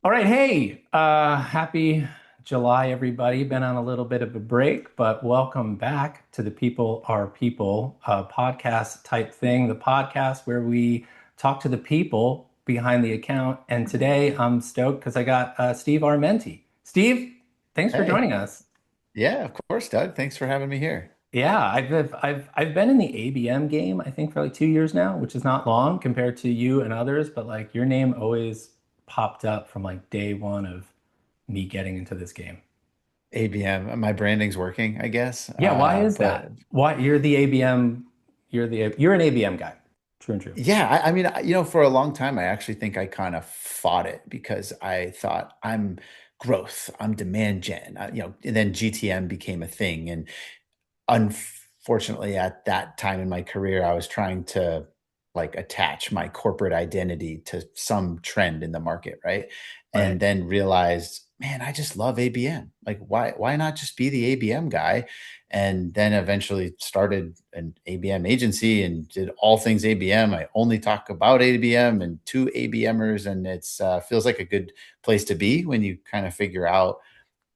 All right, hey, happy July, everybody. Been on a little bit of a break, but welcome back to the People Are People podcast type thing, the podcast where we talk to the people behind the account. And today I'm stoked because I got Steve Armenti. Steve, thanks for Hey, joining us. yeah, of course, Doug. Thanks for having me here. Yeah, I've been in the ABM game, I think, for like 2 years now, which is not long compared to you and others, but like your name always popped up from like day one of me getting into this game. ABM, my branding's working, I guess. Yeah, why is But that? Why you're the ABM, you're an ABM guy. True and true. yeah, I mean, for a long time, I actually think I kind of fought it because I thought I'm growth, I'm demand gen, and then GTM became a thing. And unfortunately, at that time in my career, I was trying to like attach my corporate identity to some trend in the market, right? Right. And then realized, man, I just love ABM. Like, why not just be the ABM guy? And then eventually started an ABM agency and did all things ABM. I only talk about ABM and to ABMers, and it's feels like a good place to be when you kind of figure out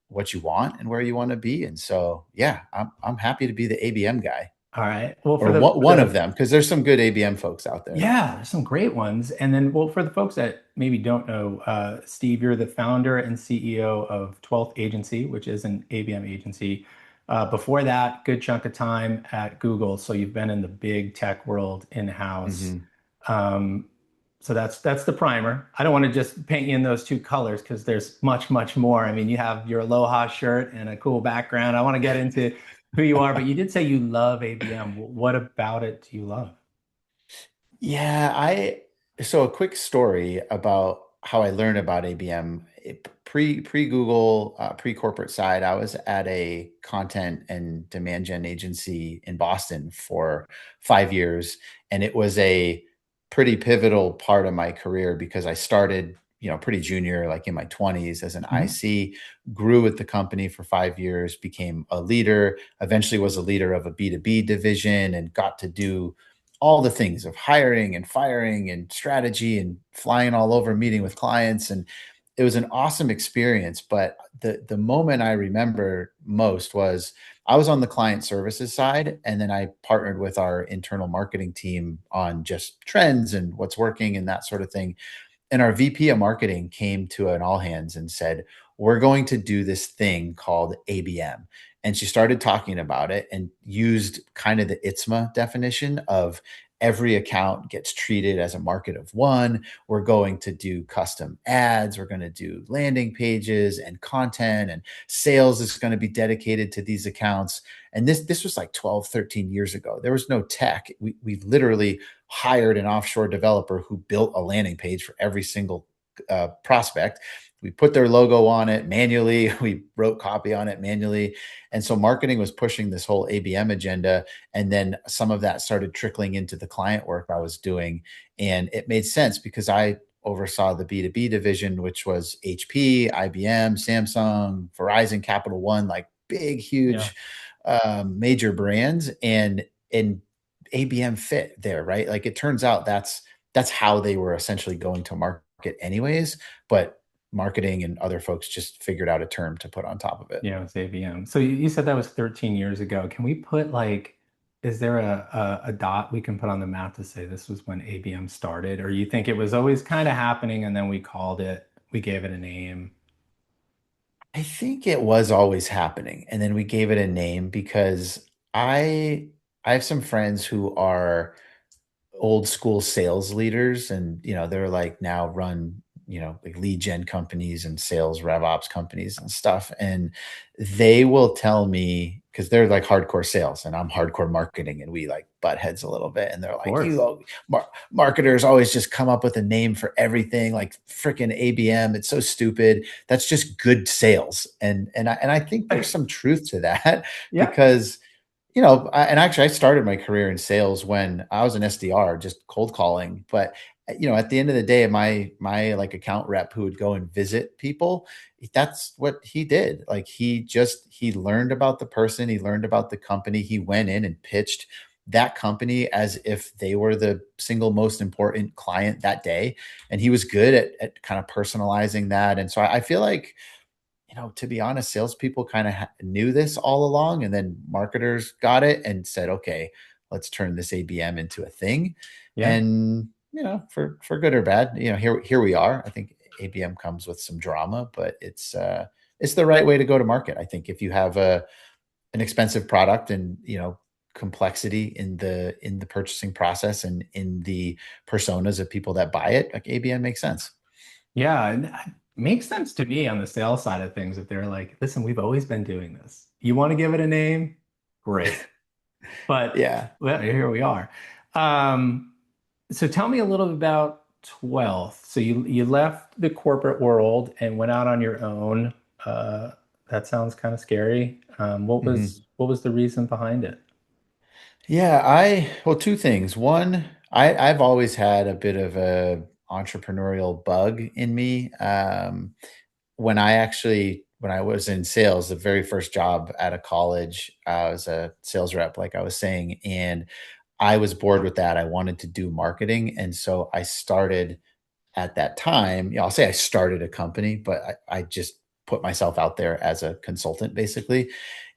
what you want and where you want to be. And so, yeah, I'm happy to be the ABM guy All right. Well, or one of them because there's some good ABM folks out there. yeah, there's some great ones. And then, well, for the folks that maybe don't know, Steve, you're the founder and CEO of 12th Agency, which is an ABM agency. Before that, good chunk of time at Google. So you've been in the big tech world in-house. Hmm. Um, so that's the primer. I don't want to just paint you in those two colors because there's much, much more. I mean, you have your Aloha shirt and a cool background. I want to get into who you are, but you did say you love ABM. What about it do you love? Yeah, so a quick story about how I learned about ABM. Pre Google, pre corporate side, I was at a content and demand gen agency in Boston for 5 years, and it was a pretty pivotal part of my career because I started, pretty junior, like in my 20s as an Mhm. IC, grew with the company for 5 years, became a leader, eventually was a leader of a B2B division, and got to do all the things of hiring and firing and strategy and flying all over meeting with clients. And it was an awesome experience. But the moment I remember most was I was on the client services side, and then I partnered with our internal marketing team on just trends and what's working and that sort of thing. And our VP of marketing came to an all hands and said, "We're going to do this thing called ABM." And she started talking about it and used kind of the ITSMA definition of every account gets treated as a market of one. We're going to do custom ads. We're going to do landing pages and content, and sales is going to be dedicated to these accounts. And this was like 12, 13 years ago. There was no tech. We literally hired an offshore developer who built a landing page for every single prospect. We put their logo on it manually. We wrote copy on it manually. And so marketing was pushing this whole ABM agenda. And then some of that started trickling into the client work I was doing. And it made sense because I oversaw the B2B division, which was HP, IBM, Samsung, Verizon, Capital One, like big, Yeah. huge, major brands. And ABM fit there, right? Like it turns out that's how they were essentially going to market anyways, but marketing and other folks just figured out a term to put on top of it. Yeah, it was ABM. So you said that was 13 years ago. Can we put like, is there a dot we can put on the map to say this was when ABM started? Or you think it was always kind of happening and then we called it, we gave it a name? I think it was always happening, and then we gave it a name because I I have some friends who are old school sales leaders, and they're like now run like lead gen companies and sales rev ops companies and stuff, and they will tell me because they're like hardcore sales and I'm hardcore marketing, and we like butt heads a little bit, and they're Of like, you course. marketers always just come up with a name for everything, like freaking ABM. It's so stupid. That's just good sales. And I think there's some truth to that Yeah. because and actually, I started my career in sales when I was an SDR, just cold calling. But at the end of the day, my like account rep who would go and visit people, that's what he did. Like he learned about the person, he learned about the company, he went in and pitched that company as if they were the single most important client that day. And he was good at kind of personalizing that. And so I feel like, to be honest, salespeople kind of knew this all along, and then marketers got it and said, "Okay, let's turn this ABM into a thing." Yeah. And for good or bad, here we are. I think ABM comes with some drama, but it's the right way to go to market. I think if you have an expensive product and complexity in the purchasing process and in the personas of people that buy it, like ABM makes sense. Yeah, and that makes sense to me on the sales side of things. If they're like, listen, we've always been doing this. You want to give it a name? Great. But Yeah. well, here we are. Um, so tell me a little bit about 12th. So you left the corporate world and went out on your own. That sounds kind of scary. Mhm. What was the reason behind it? Yeah, well, two things. One, I've always had a bit of a entrepreneurial bug in me. When I was in sales, the very first job out of college, I was a sales rep, like I was saying, and I was bored with that. I wanted to do marketing, and so I started at that time. I'll say I started a company, but I just put myself out there as a consultant basically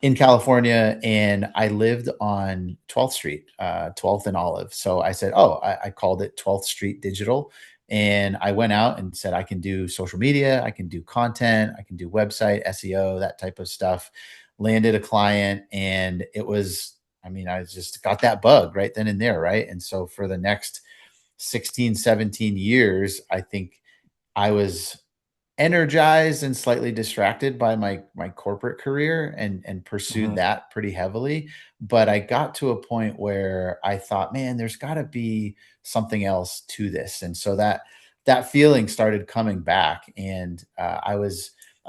in California. And I lived on 12th Street, 12th and Olive. So I said, oh, I called it 12th Street Digital. And I went out and said, I can do social media, I can do content, I can do website, SEO, that type of stuff. Landed a client, and it was, I mean, I just got that bug right then and there. Right. And so for the next 16, 17 years, I think I was energized and slightly distracted by my corporate career and pursued Mhm. that pretty heavily. But I got to a point where I thought, man, there's got to be something else to this. And so that feeling started coming back. And I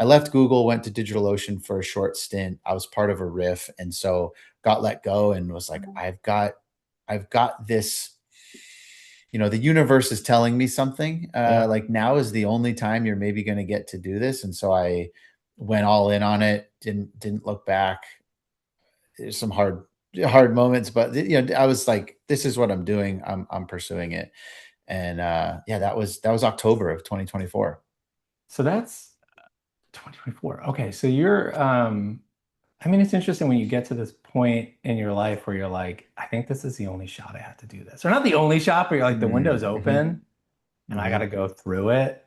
left Google, went to DigitalOcean for a short stint. I was part of a riff, and so got let go and was like, I've got this, the universe is telling me something. Yeah. Like, now is the only time you're maybe going to get to do this. And so I went all in on it. Didn't look back. There's some hard moments, but I was like, this is what I'm doing. I'm pursuing it. And yeah, that was October of 2024. So that's 2024. Okay, so you're I mean it's interesting when you get to this point in your life where you're like, I think this is the only shot I have to do this. Or not the only shot, but you're like the window's Mm-hmm. open and I got to Mm-hmm. go through it.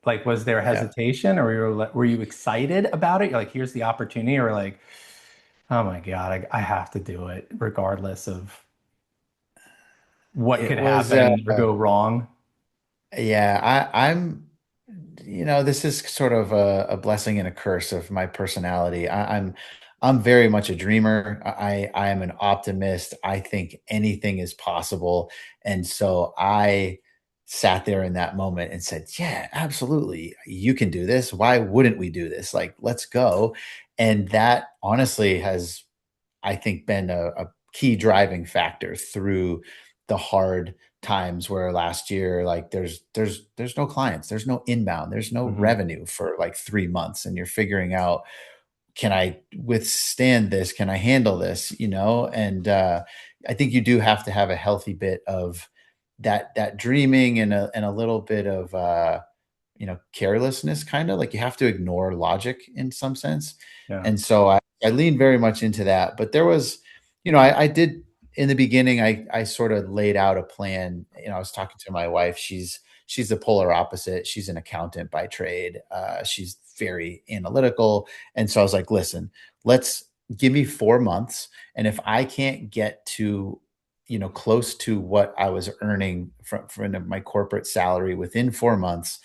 Like was there Yeah. hesitation or were you excited about it? You're like here's the opportunity or like, oh my God, I have to do it regardless of what It could was happen or go wrong. yeah, I'm this is sort of a blessing and a curse of my personality. I'm very much a dreamer. I am an optimist. I think anything is possible. And so I sat there in that moment and said, yeah, absolutely. You can do this. Why wouldn't we do this? Like, let's go. And that honestly has, I think, been a key driving factor through the hard times where last year, like, there's no clients, there's no inbound, there's no Hmm. revenue for like 3 months, and you're figuring out, can I withstand this? Can I handle this? And I think you do have to have a healthy bit of that dreaming and a little bit of carelessness, kind of like you have to ignore logic in some sense. Yeah. And so I leaned very much into that. But there was, I did in the beginning, I sort of laid out a plan. I was talking to my wife. She's the polar opposite. She's an accountant by trade. She's very analytical. And so I was like, listen, let's give me 4 months. And if I can't get to, close to what I was earning from my corporate salary within 4 months,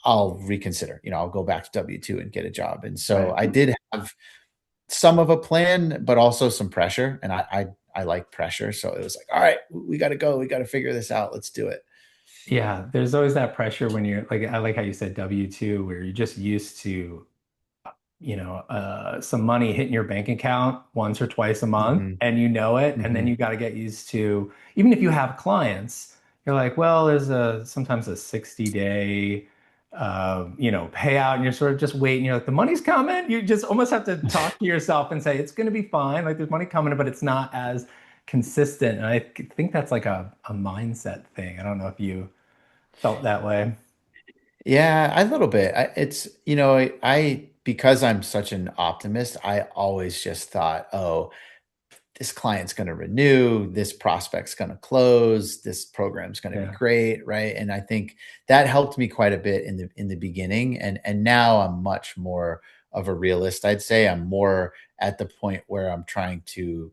I'll reconsider. I'll go back to W-2 and get a job. And so Right. I did have some of a plan, but also some pressure. And I like pressure. So it was like, all right, we got to go. We got to figure this out. Let's do it. Yeah, there's always that pressure when you're like I like how you said W-2 where you're just used to some money hitting your bank account once or twice a month Mhm. and you know it. And then Mhm. you got to get used to, even if you have clients, you're like, well, there's sometimes a 60-day, payout and you're sort of just waiting. You're like, the money's coming. You just almost have to talk to yourself and say, it's going to be fine. Like there's money coming, but it's not as consistent. And I think that's like a mindset thing. I don't know if you felt that way. Yeah, a little bit. It's, because I'm such an optimist, I always just thought, oh, this client's going to renew, this prospect's going to close, this program's going to be Yeah. great, right? And I think that helped me quite a bit in the beginning, and now I'm much more of a realist. I'd say I'm more at the point where I'm trying to,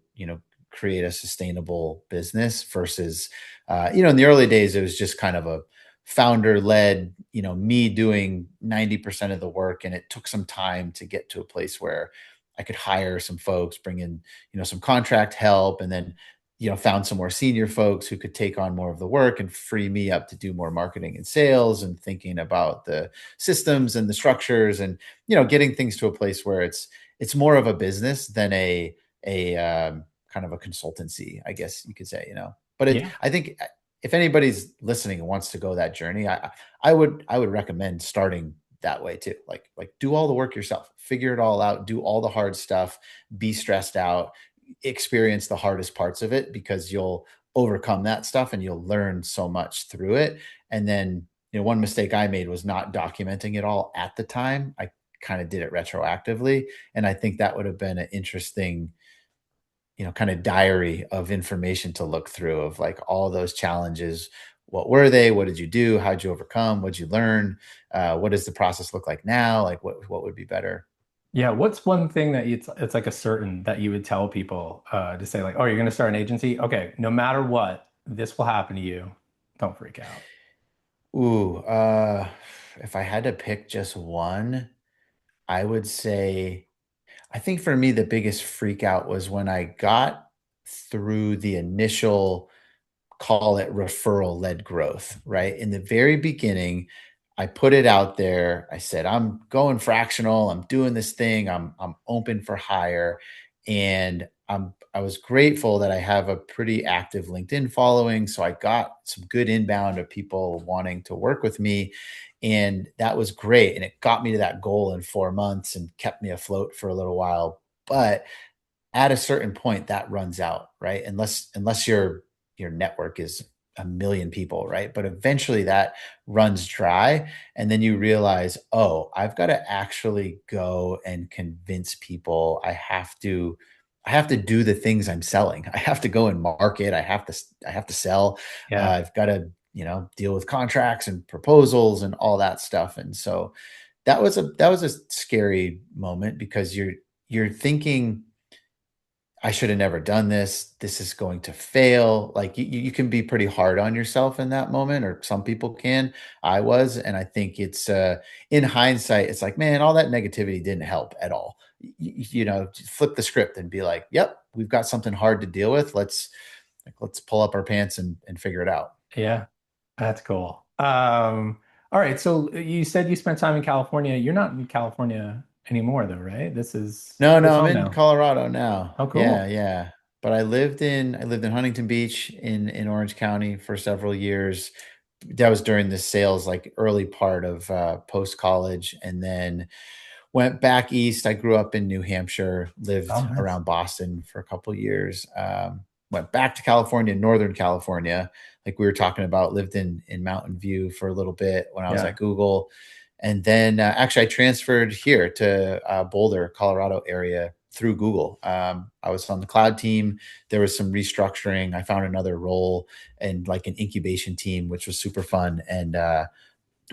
create a sustainable business versus, in the early days it was just kind of a founder led, me doing 90% of the work, and it took some time to get to a place where I could hire some folks, bring in, some contract help, and then, found some more senior folks who could take on more of the work and free me up to do more marketing and sales and thinking about the systems and the structures and, getting things to a place where it's more of a business than a kind of a consultancy, I guess you could say, But Yeah. I think if anybody's listening and wants to go that journey, I would recommend starting that way too. Like do all the work yourself, figure it all out, do all the hard stuff, be stressed out, experience the hardest parts of it, because you'll overcome that stuff and you'll learn so much through it. And then, one mistake I made was not documenting it all at the time. I kind of did it retroactively. And I think that would have been an interesting, kind of diary of information to look through, of like all those challenges. What were they? What did you do? How'd you overcome? What'd you learn? What does the process look like now? Like what would be better? Yeah. What's one thing that it's like a certain that you would tell people to say like, oh, you're going to start an agency? Okay, no matter what, this will happen to you. Don't freak out. Ooh, if I had to pick just one, I would say, I think for me, the biggest freak out was when I got through the initial, call it referral led growth, right? In the very beginning, I put it out there. I said, I'm going fractional. I'm doing this thing. I'm open for hire. And I was grateful that I have a pretty active LinkedIn following. So I got some good inbound of people wanting to work with me. And that was great. And it got me to that goal in 4 months and kept me afloat for a little while. But at a certain point that runs out, right? Unless your network is a million people, right? But eventually that runs dry, and then you realize, oh, I've got to actually go and convince people. I have to do the things I'm selling. I have to go and market. I have to sell. Yeah. I've got to, deal with contracts and proposals and all that stuff. And so that was a scary moment, because you're thinking, I should have never done this. This is going to fail. Like you can be pretty hard on yourself in that moment, or some people can. I was, and I think it's in hindsight, it's like, man, all that negativity didn't help at all. Just flip the script and be like, yep, we've got something hard to deal with. Let's pull up our pants and figure it out. Yeah. That's cool. All right. So you said you spent time in California. You're not in California anymore, though, right? This is No, where's no, I'm home in now? Colorado now. Oh, Yeah, cool. yeah. But I lived in Huntington Beach in Orange County for several years. That was during the sales, like early part of post college, and then went back east. I grew up in New Hampshire, Oh, lived nice. around Boston for a couple years. Went back to California, Northern California, like we were talking about. Lived in Mountain View for a little bit when I was Yeah. at Google, and then actually I transferred here to Boulder, Colorado area through Google. I was on the cloud team. There was some restructuring. I found another role and like an incubation team, which was super fun. And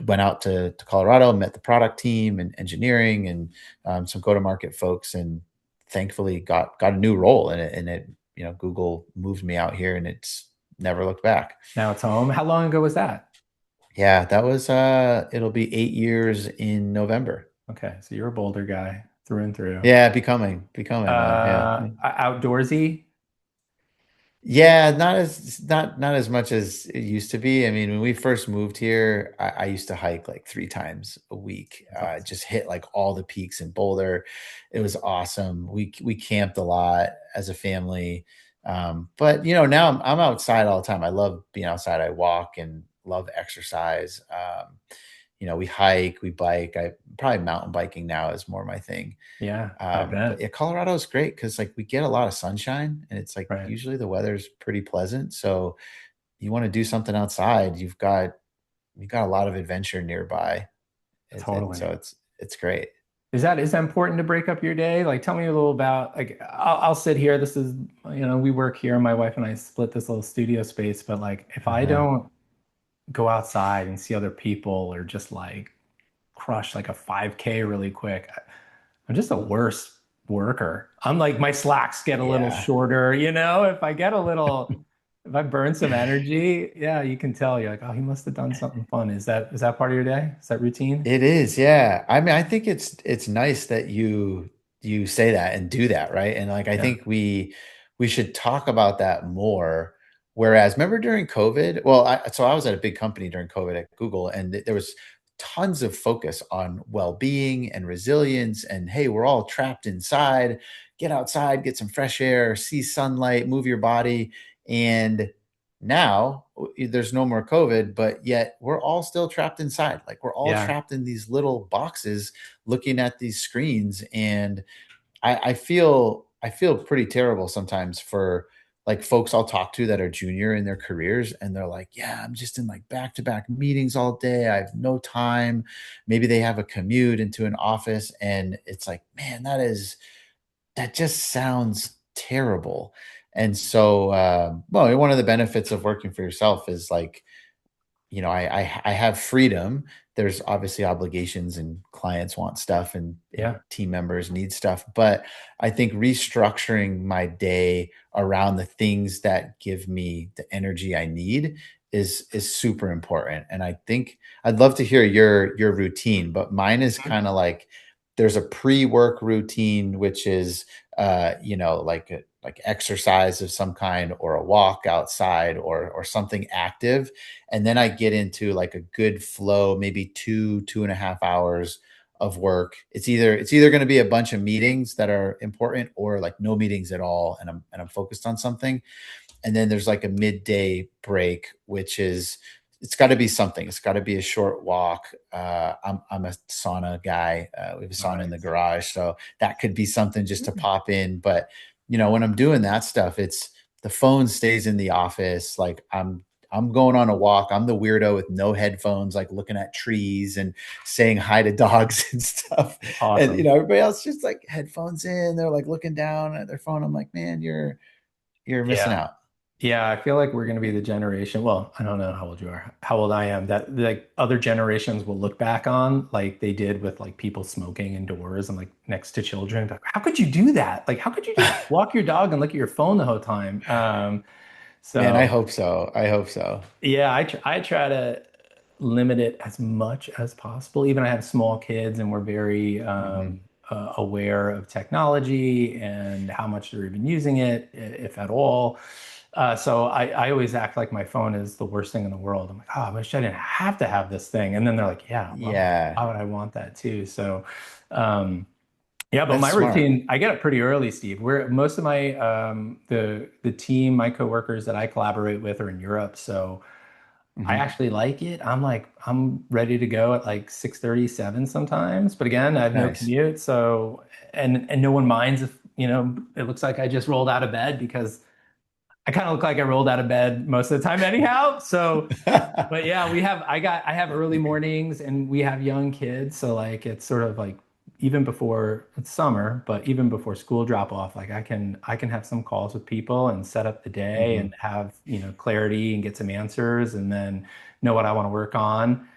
went out to Colorado, met the product team and engineering and some go to market folks, and thankfully got a new role in it. And it, Google moved me out here, and it's never looked back. Now it's home. How long ago was that? Yeah, that was it'll be 8 years in November. Okay. So you're a Boulder guy through and through. Yeah, becoming one. Yeah. Outdoorsy. Yeah, not as much as it used to be. I mean, when we first moved here, I used to hike like 3 times a week. That's awesome. Just hit like all the peaks in Boulder. It was awesome. We camped a lot as a family. But now I'm outside all the time. I love being outside. I walk and love exercise. we hike, we bike. I probably mountain biking now is more my thing. Yeah, I But bet. yeah, Colorado is great because like we get a lot of sunshine and it's like Right. usually the weather's pretty pleasant. So you want to do something outside, you've got a lot of adventure nearby. So Totally. it's great. Is that important to break up your day? Like, tell me a little about like I'll sit here. This is we work here. My wife and I split this little studio space, but like if I Uh-huh. don't go outside and see other people or just like crush like a 5K really quick, I'm just a worse worker. I'm like my slacks get a little Yeah. shorter, if I get a little if I burn some energy, yeah, you can tell you're like, oh, he must have done something fun. Is that part of your day? Is that routine? It is, yeah. I mean, I think it's nice that you say that and do that, right? And like I Yeah. think we should talk about that more. Whereas remember during COVID, well, I was at a big company during COVID at Google, and there was tons of focus on well-being and resilience and hey, we're all trapped inside. Get outside, get some fresh air, see sunlight, move your body. And now there's no more COVID, but yet we're all still trapped inside. Like we're all Yeah. trapped in these little boxes looking at these screens. And I feel pretty terrible sometimes for like folks I'll talk to that are junior in their careers and they're like, yeah, I'm just in like back-to-back meetings all day. I have no time. Maybe they have a commute into an office and it's like, man, that just sounds terrible. And so, well, one of the benefits of working for yourself is like, I have freedom. There's obviously obligations and clients want stuff and Yeah. team members need stuff. But I think restructuring my day around the things that give me the energy I need is super important. And I think I'd love to hear your routine, but mine is kind of like there's a pre-work routine, which is like exercise of some kind or a walk outside or something active, and then I get into like a good flow, maybe 2.5 hours of work. It's either going to be a bunch of meetings that are important or like no meetings at all, and I'm focused on something. And then there's like a midday break, which is it's got to be something. It's got to be a short walk. I'm a sauna guy. We have a sauna in the Nice. garage, so that could be something just to pop in. But when I'm doing that stuff, it's the phone stays in the office. Like I'm going on a walk. I'm the weirdo with no headphones, like looking at trees and saying hi to dogs and stuff. And Awesome. everybody else just like headphones in. They're like looking down at their phone. I'm like, man, you're missing Yeah. out. Yeah, I feel like we're going to be the generation. Well, I don't know how old you are, how old I am, that like other generations will look back on like they did with like people smoking indoors and like next to children. Like, how could you do that? Like, how could you just walk your dog and look at your phone the whole time? Man, I So hope so. I hope so. yeah, I try to limit it as much as possible. Even I have small kids, and we're very Mhm. aware of technology and how much they're even using it, if at all. So I always act like my phone is the worst thing in the world. I'm like, oh, I wish I didn't have to have this thing. And then they're like, yeah, well, Yeah, why would I want that too? So, um, yeah, but that's my smart. routine, I get up pretty early, Steve. We're most of my the team, my coworkers that I collaborate with are in Europe, so I Mhm. actually like it. I'm ready to go at like 6:37 sometimes. But again, I have no Nice. commute, so and no one minds if, it looks like I just rolled out of bed because I kind of look like I rolled out of bed most of the time anyhow. So but yeah, I have early mornings and we have young kids, so like it's sort of like even before it's summer, but even before school drop off, like I can have some calls with people and set up the day Mhm. and have, clarity and get some answers and then know what I want to work on.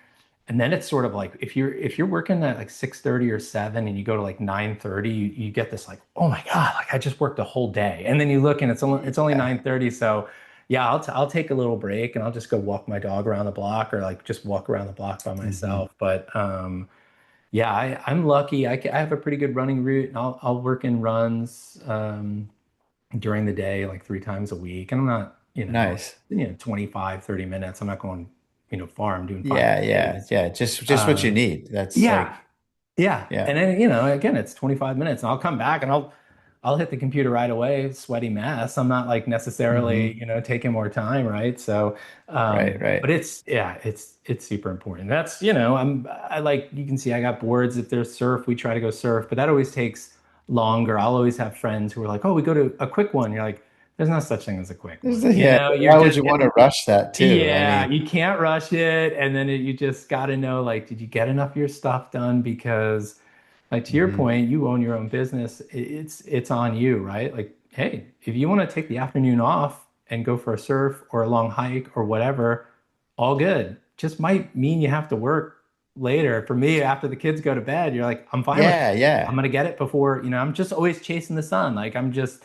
And then it's sort of like if you're working at like 6:30 or 7 and you go to like 9:30, you get this like, oh my God, like I just worked a whole day. And then you look and it's only Yeah. 9:30. So yeah, I'll take a little break and I'll just go walk my dog around the block or like just walk around the block by Mhm. myself. But yeah, I'm lucky. I have a pretty good running route and I'll work in runs during the day like 3 times a week. And I'm not, going, Nice. 25, 30 minutes. I'm not going, far. I'm doing five Yeah, yeah, days. yeah. Just what you Um, need. That's yeah, like, yeah. yeah. And then, again, it's 25 minutes and I'll come back and I'll I'll hit the computer right away, sweaty mess. I'm not like necessarily, Hmm. taking more time, right? So, Right, but right. yeah, it's super important. That's, I like, you can see I got boards. If there's surf, we try to go surf, but that always takes longer. I'll always have friends who are like, oh, we go to a quick one. You're like, there's no such thing as a quick one. Yeah, You're why would just, you want to rush that too? I yeah, mean, you can't rush it. And then you just got to know, like, did you get enough of your stuff done? Because, like, to your mhm. point, you own your own business. It's on you, right? Like, hey, if you want to take the afternoon off and go for a surf or a long hike or whatever, all good. Just might mean you have to work later. For me, after the kids go to bed, you're like, I'm fine with it. Yeah, I'm yeah. gonna get it before, I'm just always chasing the sun. Like, I'm just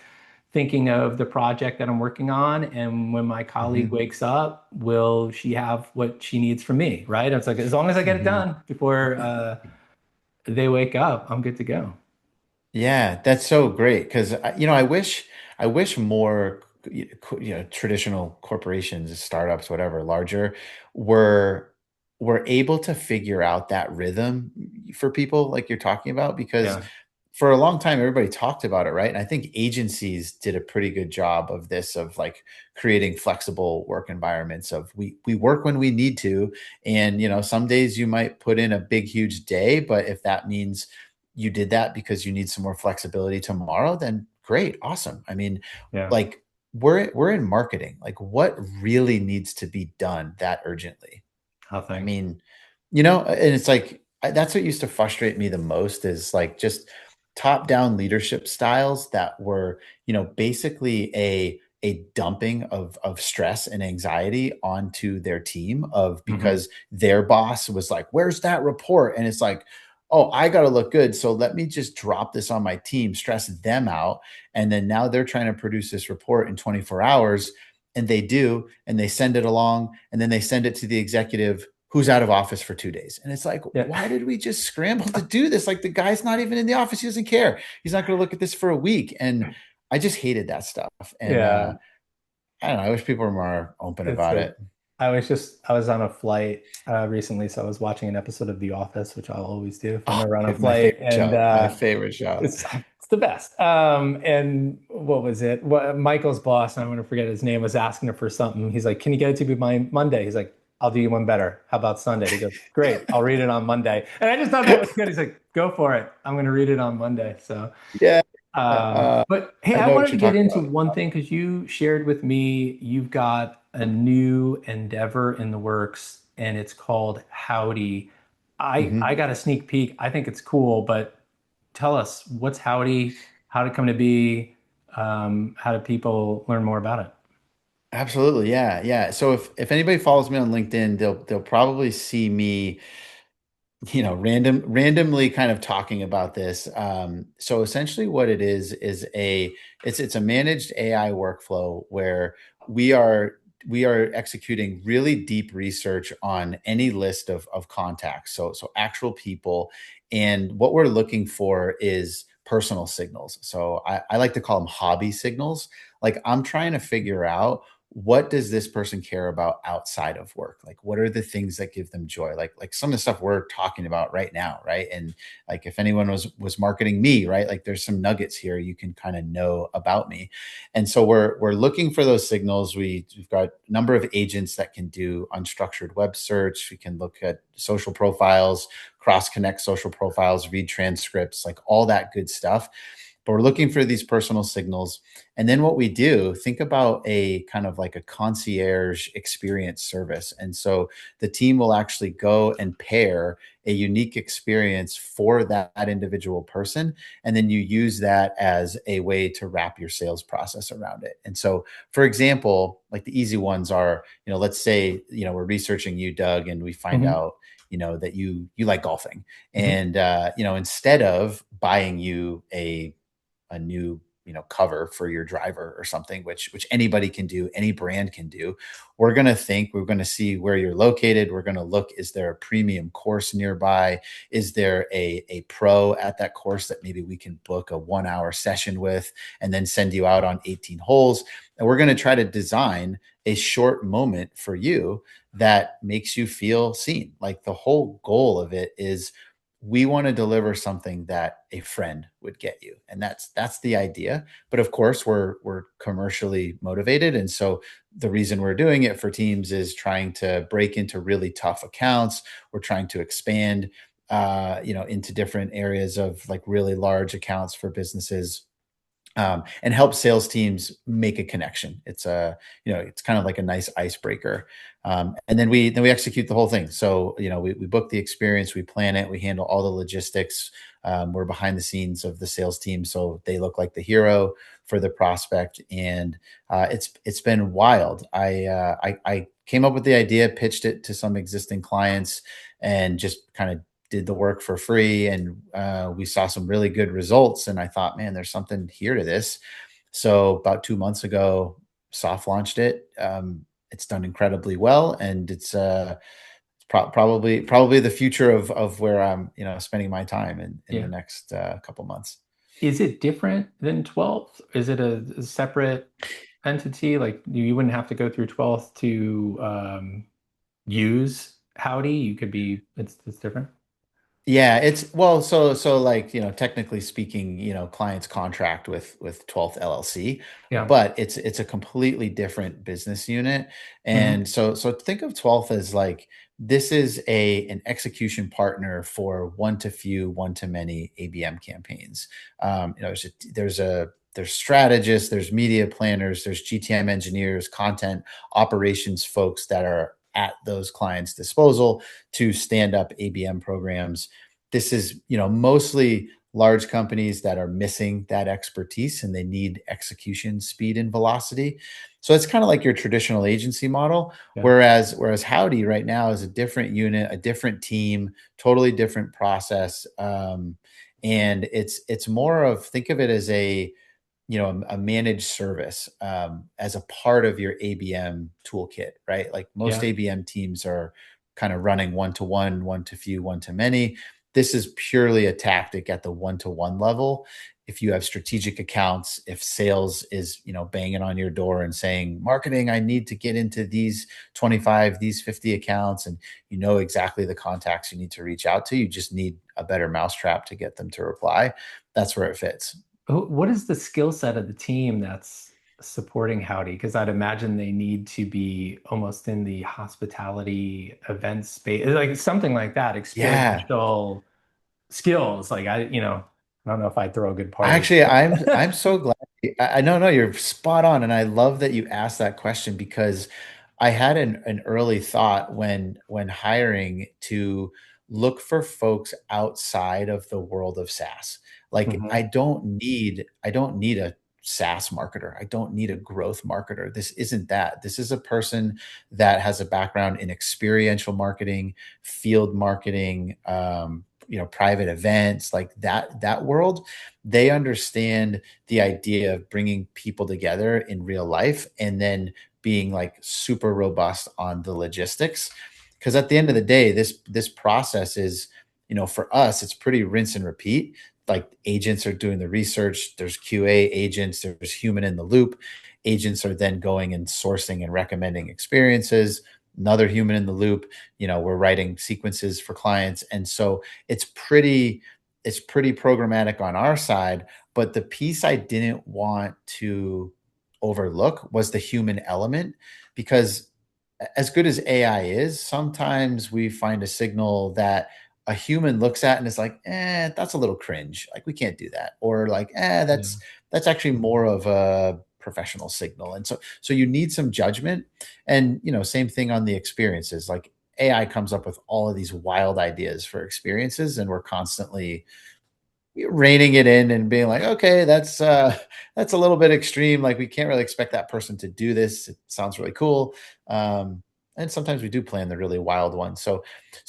thinking of the project that I'm working on. And when my colleague Hmm. wakes up, will she have what she needs from me? Right. It's like, as long as I get it Hmm. done before they wake up, I'm good to go. Yeah, that's so great because I wish more traditional corporations, startups, whatever, larger were were able to figure out that rhythm for people like you're talking about because Yeah. for a long time everybody talked about it, right? And I think agencies did a pretty good job of this of like creating flexible work environments of we work when we need to, and some days you might put in a big huge day, but if that means you did that because you need some more flexibility tomorrow, then great, awesome. I mean, Yeah. like we're in marketing. Like what really needs to be done that urgently? I Nothing. mean, and it's like that's what used to frustrate me the most is like just top-down leadership styles that were, basically a dumping of stress and anxiety onto their team of Hmm. because their boss was like, "Where's that report?" And it's like, "Oh, I got to look good, so let me just drop this on my team, stress them out." And then now they're trying to produce this report in 24 hours, and they do, and they send it along, and then they send it to the executive who's out of office for 2 days. And it's like, Yeah. why did we just scramble to do this? Like the guy's not even in the office. He doesn't care. He's not going to look at this for a week. And I just hated that stuff. And Yeah. I don't know. I wish people were more open It's about a, it. I was on a flight recently, so I was watching an episode of The Office, which I'll always do if I'm Oh, ever on a my flight. favorite And show. My favorite show. it's the best. And what was it? Michael's boss, and I'm gonna forget his name, was asking him for something. He's like, "Can you get it to me by Monday?" He's like, "I'll do you one better. How about Sunday?" He goes, "Great, I'll read it on Monday." And I just thought that was good. He's like, "Go for it. I'm gonna read it on Monday." So. Yeah. But hey, I I know wanted what to you're get talking into about. one thing because you shared with me you've got a new endeavor in the works and it's called Howdy. I Mhm. got a sneak peek. I think it's cool, but tell us what's Howdy, how did it come to be, how do people learn more about it? Absolutely. Yeah. Yeah. So if anybody follows me on LinkedIn, they'll probably see me randomly kind of talking about this. So essentially what it is it's a managed AI workflow where we are we are executing really deep research on any list of contacts, so actual people, and what we're looking for is personal signals. So I like to call them hobby signals. Like I'm trying to figure out what does this person care about outside of work, like what are the things that give them joy, like some of the stuff we're talking about right now, right? And like if anyone was marketing me, right, like there's some nuggets here you can kind of know about me. And so we're looking for those signals. We've got a number of agents that can do unstructured web search. We can look at social profiles, cross connect social profiles, read transcripts, like all that good stuff, but we're looking for these personal signals. And then what we do, think about a kind of like a concierge experience service. And so the team will actually go and pair a unique experience for that individual person. And then you use that as a way to wrap your sales process around it. And so, for example, like the easy ones are, let's say, we're researching you, Doug, and we find Hmm. out, that you like golfing. Hmm. And, instead of buying you a new cover for your driver or something, which anybody can do, any brand can do, we're going to see where you're located. We're going to look, is there a premium course nearby? Is there a pro at that course that maybe we can book a 1 hour session with and then send you out on 18 holes? And we're going to try to design a short moment for you that makes you feel seen. Like the whole goal of it is we want to deliver something that a friend would get you, and that's the idea. But of course, we're commercially motivated, and so the reason we're doing it for teams is trying to break into really tough accounts. We're trying to expand, into different areas of like really large accounts for businesses, and help sales teams make a connection. It's kind of like a nice icebreaker. And then we execute the whole thing. So, we book the experience, we plan it, we handle all the logistics. We're behind the scenes of the sales team, so they look like the hero for the prospect. And it's been wild. I came up with the idea, pitched it to some existing clients, and just kind of did the work for free, and we saw some really good results, and I thought, man, there's something here to this. So about 2 months ago, soft launched it. It's done incredibly well, and it's probably the future of where I'm spending my time in the Yeah. next couple months. Is it different than 12th? Is it a separate entity? Like you wouldn't have to go through 12th to use Howdy. You could be, it's different. Yeah, it's well, so like, technically speaking, clients contract with 12th LLC, Yeah. but it's a completely different business unit. Hmm. And so think of 12th as like this is an execution partner for one to few, one to many ABM campaigns. There's strategists, there's media planners, there's GTM engineers, content operations folks that are at those clients' disposal to stand up ABM programs. This is, mostly large companies that are missing that expertise and they need execution speed and velocity. So it's kind of like your traditional agency model. Yeah. Whereas Howdy right now is a different unit, a different team, totally different process. And it's more of, think of it as a managed service, as a part of your ABM toolkit, right? Like most Yeah. ABM teams are kind of running one to one, one to few, one to many. This is purely a tactic at the one to one level. If you have strategic accounts, if sales is, banging on your door and saying, marketing, I need to get into these 25, these 50 accounts, and you know exactly the contacts you need to reach out to, you just need a better mousetrap to get them to reply. That's where it fits. What is the skill set of the team that's supporting Howdy? Because I'd imagine they need to be almost in the hospitality event space, like something like that, Yeah. experiential skills. Like I don't know if I'd throw a good party. Actually, I'm so glad. I know, no, you're spot on, and I love that you asked that question because I had an early thought when hiring to look for folks outside of the world of SaaS. Like Hmm. I don't need a SaaS marketer. I don't need a growth marketer. This isn't that. This is a person that has a background in experiential marketing, field marketing, private events, like that world. They understand the idea of bringing people together in real life and then being like super robust on the logistics. Because at the end of the day, this process is, for us, it's pretty rinse and repeat. Like agents are doing the research, there's QA agents, there's human in the loop. Agents are then going and sourcing and recommending experiences. Another human in the loop. We're writing sequences for clients, and so it's pretty programmatic on our side. But the piece I didn't want to overlook was the human element, because as good as AI is, sometimes we find a signal that a human looks at and is like, that's a little cringe. Like we can't do that. Or like, Yeah. that's actually more of a professional signal. And so you need some judgment. And same thing on the experiences. Like AI comes up with all of these wild ideas for experiences, and we're constantly reining it in and being like, okay, that's a little bit extreme. Like we can't really expect that person to do this. It sounds really cool. And sometimes we do plan the really wild ones. So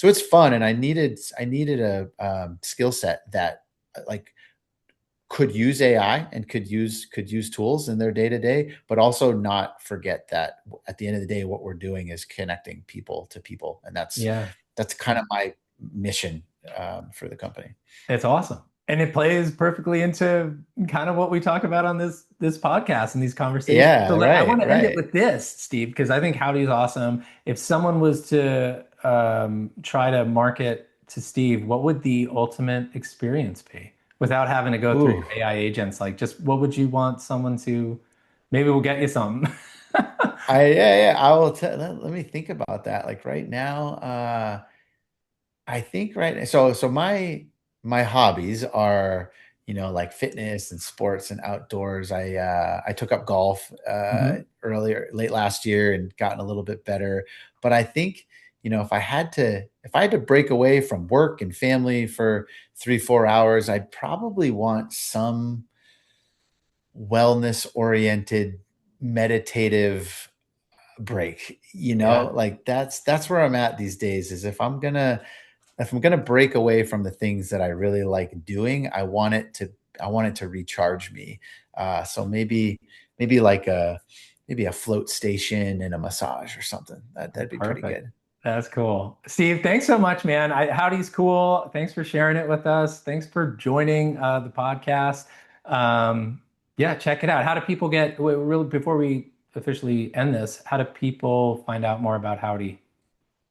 it's fun. And I needed a skill set that like could use AI and could use tools in their day to day, but also not forget that at the end of the day, what we're doing is connecting people to people, and that's Yeah. that's kind of my mission, for the company. It's awesome. And it plays perfectly into kind of what we talk about on this podcast and these conversations. So Yeah, I want right, to end it right. with this, Steve, because I think Howdy is awesome. If someone was to try to market to Steve, what would the ultimate experience be without having to go through Ooh, your AI agents? Like, just what would you want someone to, maybe we'll get you something. yeah, I will tell. Let me think about that. Like right now, I think so my hobbies are, like fitness and sports and outdoors. I took up golf Hmm. earlier late last year and gotten a little bit better. But I think, if I had to break away from work and family for 3, 4 hours, I'd probably want some wellness oriented meditative break. Yeah, Like that's where I'm at these days, is if I'm gonna break away from the things that I really like doing, I want it to recharge me. So maybe a float station and a massage or something. That'd be pretty perfect. good. That's cool. Steve, thanks so much, man. Howdy's cool. Thanks for sharing it with us. Thanks for joining the podcast. Um, yeah, check it out. How do people really, before we officially end this, how do people find out more about Howdy?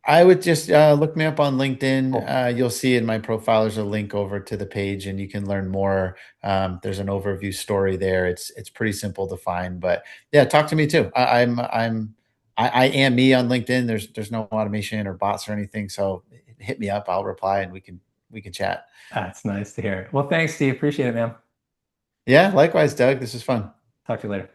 I would just look me up on LinkedIn. Cool. You'll see in my profile there's a link over to the page, and you can learn more. There's an overview story there. It's pretty simple to find, but yeah, talk to me too. I am me on LinkedIn. There's no automation or bots or anything, so hit me up. I'll reply, and we can chat. That's nice to hear. Well, thanks, Steve. Appreciate it, man. Yeah, likewise, Doug. This is fun. Talk to you later.